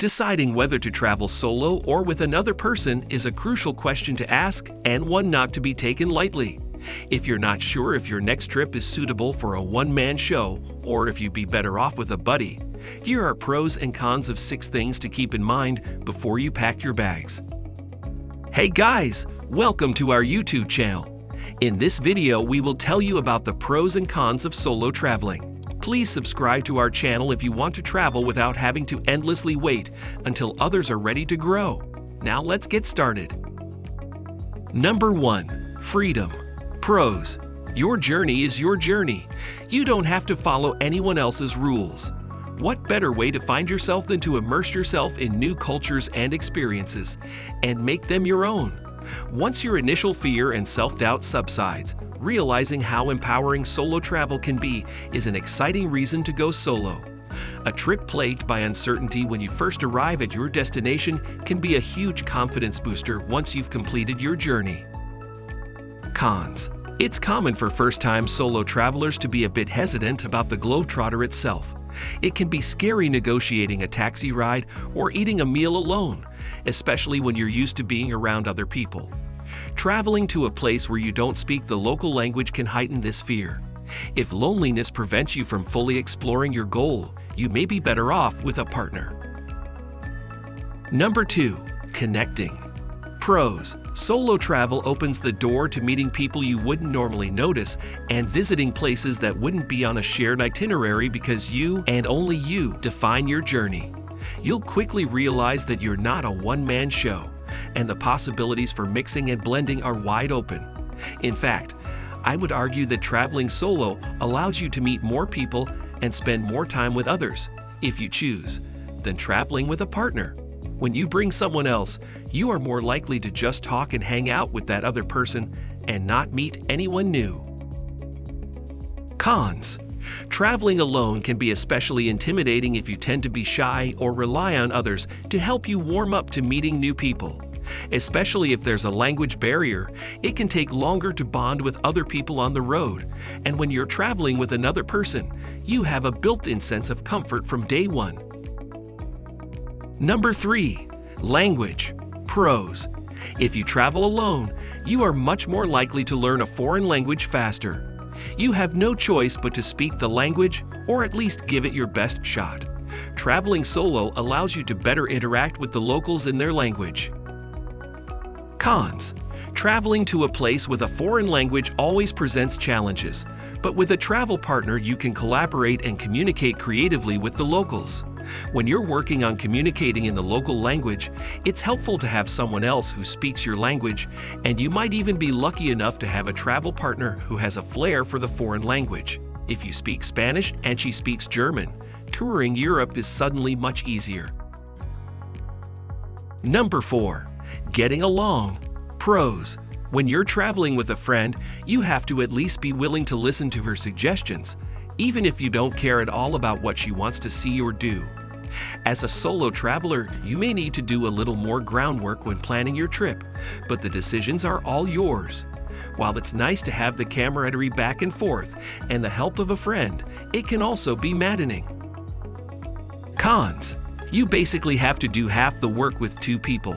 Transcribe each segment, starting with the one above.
Deciding whether to travel solo or with another person is a crucial question to ask and one not to be taken lightly. If you're not sure if your next trip is suitable for a one-man show or if you'd be better off with a buddy, here are pros and cons of 6 things to keep in mind before you pack your bags. Hey guys, welcome to our YouTube channel. In this video, we will tell you about the pros and cons of solo traveling. Please subscribe to our channel if you want to travel without having to endlessly wait until others are ready to grow. Now let's get started. Number 1. Freedom. Pros. Your journey is your journey. You don't have to follow anyone else's rules. What better way to find yourself than to immerse yourself in new cultures and experiences and make them your own? Once your initial fear and self-doubt subsides, realizing how empowering solo travel can be is an exciting reason to go solo. A trip plagued by uncertainty when you first arrive at your destination can be a huge confidence booster once you've completed your journey. Cons. It's common for first-time solo travelers to be a bit hesitant about the Globetrotter itself. It can be scary negotiating a taxi ride or eating a meal alone, especially when you're used to being around other people. Traveling to a place where you don't speak the local language can heighten this fear. If loneliness prevents you from fully exploring your goal, you may be better off with a partner. Number 2. Connecting. Pros. Solo travel opens the door to meeting people you wouldn't normally notice and visiting places that wouldn't be on a shared itinerary because you and only you define your journey. You'll quickly realize that you're not a one-man show, and the possibilities for mixing and blending are wide open. In fact, I would argue that traveling solo allows you to meet more people and spend more time with others, if you choose, than traveling with a partner. When you bring someone else, you are more likely to just talk and hang out with that other person and not meet anyone new. Cons. Traveling alone can be especially intimidating if you tend to be shy or rely on others to help you warm up to meeting new people. Especially if there's a language barrier, it can take longer to bond with other people on the road, and when you're traveling with another person, you have a built-in sense of comfort from day one. Number 3. Language. Pros. If you travel alone, you are much more likely to learn a foreign language faster. You have no choice but to speak the language or at least give it your best shot. Traveling solo allows you to better interact with the locals in their language. Cons. Traveling to a place with a foreign language always presents challenges, but with a travel partner you can collaborate and communicate creatively with the locals. When you're working on communicating in the local language, it's helpful to have someone else who speaks your language, and you might even be lucky enough to have a travel partner who has a flair for the foreign language. If you speak Spanish and she speaks German, touring Europe is suddenly much easier. Number 4. Getting along. Pros. When you're traveling with a friend, you have to at least be willing to listen to her suggestions, even if you don't care at all about what she wants to see or do. As a solo traveler, you may need to do a little more groundwork when planning your trip, but the decisions are all yours. While it's nice to have the camaraderie back and forth and the help of a friend, it can also be maddening. Cons. You basically have to do half the work with 2 people.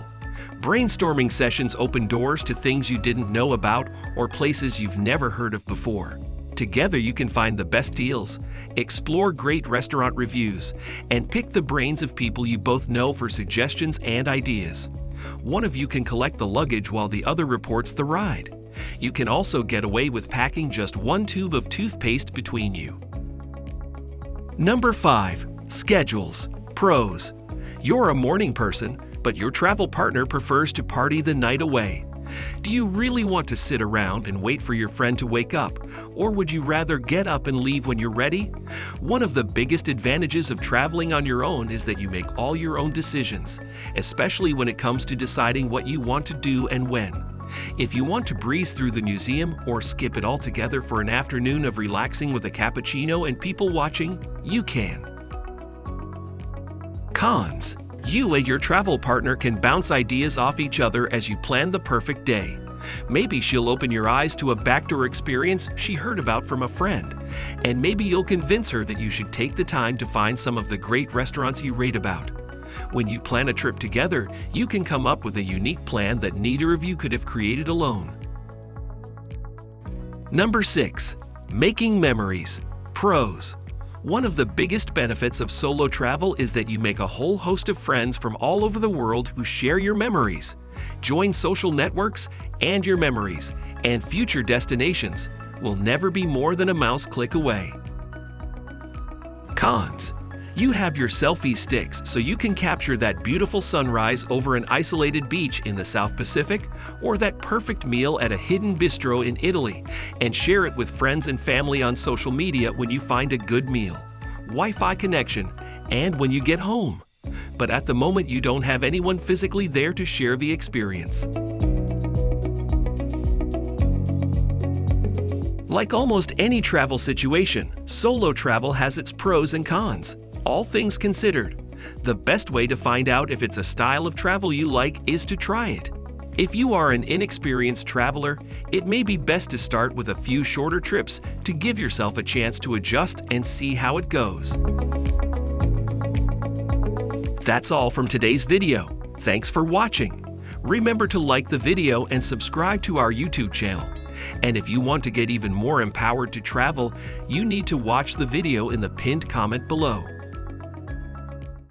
Brainstorming sessions open doors to things you didn't know about or places you've never heard of before. Together you can find the best deals, explore great restaurant reviews, and pick the brains of people you both know for suggestions and ideas. One of you can collect the luggage while the other reports the ride. You can also get away with packing just 1 tube of toothpaste between you. Number 5. Schedules. Pros. You're a morning person, but your travel partner prefers to party the night away. Do you really want to sit around and wait for your friend to wake up, or would you rather get up and leave when you're ready? One of the biggest advantages of traveling on your own is that you make all your own decisions, especially when it comes to deciding what you want to do and when. If you want to breeze through the museum or skip it altogether for an afternoon of relaxing with a cappuccino and people watching, you can. Cons. You and your travel partner can bounce ideas off each other as you plan the perfect day. Maybe she'll open your eyes to a backdoor experience she heard about from a friend, and maybe you'll convince her that you should take the time to find some of the great restaurants you rate about. When you plan a trip together, you can come up with a unique plan that neither of you could have created alone. Number 6. Making memories. Pros. One of the biggest benefits of solo travel is that you make a whole host of friends from all over the world who share your memories. Join social networks, and your memories and future destinations will never be more than a mouse click away. Cons. You have your selfie sticks, so you can capture that beautiful sunrise over an isolated beach in the South Pacific, or that perfect meal at a hidden bistro in Italy, and share it with friends and family on social media when you find a good meal, Wi-Fi connection, and when you get home. But at the moment, you don't have anyone physically there to share the experience. Like almost any travel situation, solo travel has its pros and cons. All things considered, the best way to find out if it's a style of travel you like is to try it. If you are an inexperienced traveler, it may be best to start with a few shorter trips to give yourself a chance to adjust and see how it goes. That's all from today's video. Thanks for watching. Remember to like the video and subscribe to our YouTube channel. And if you want to get even more empowered to travel, you need to watch the video in the pinned comment below.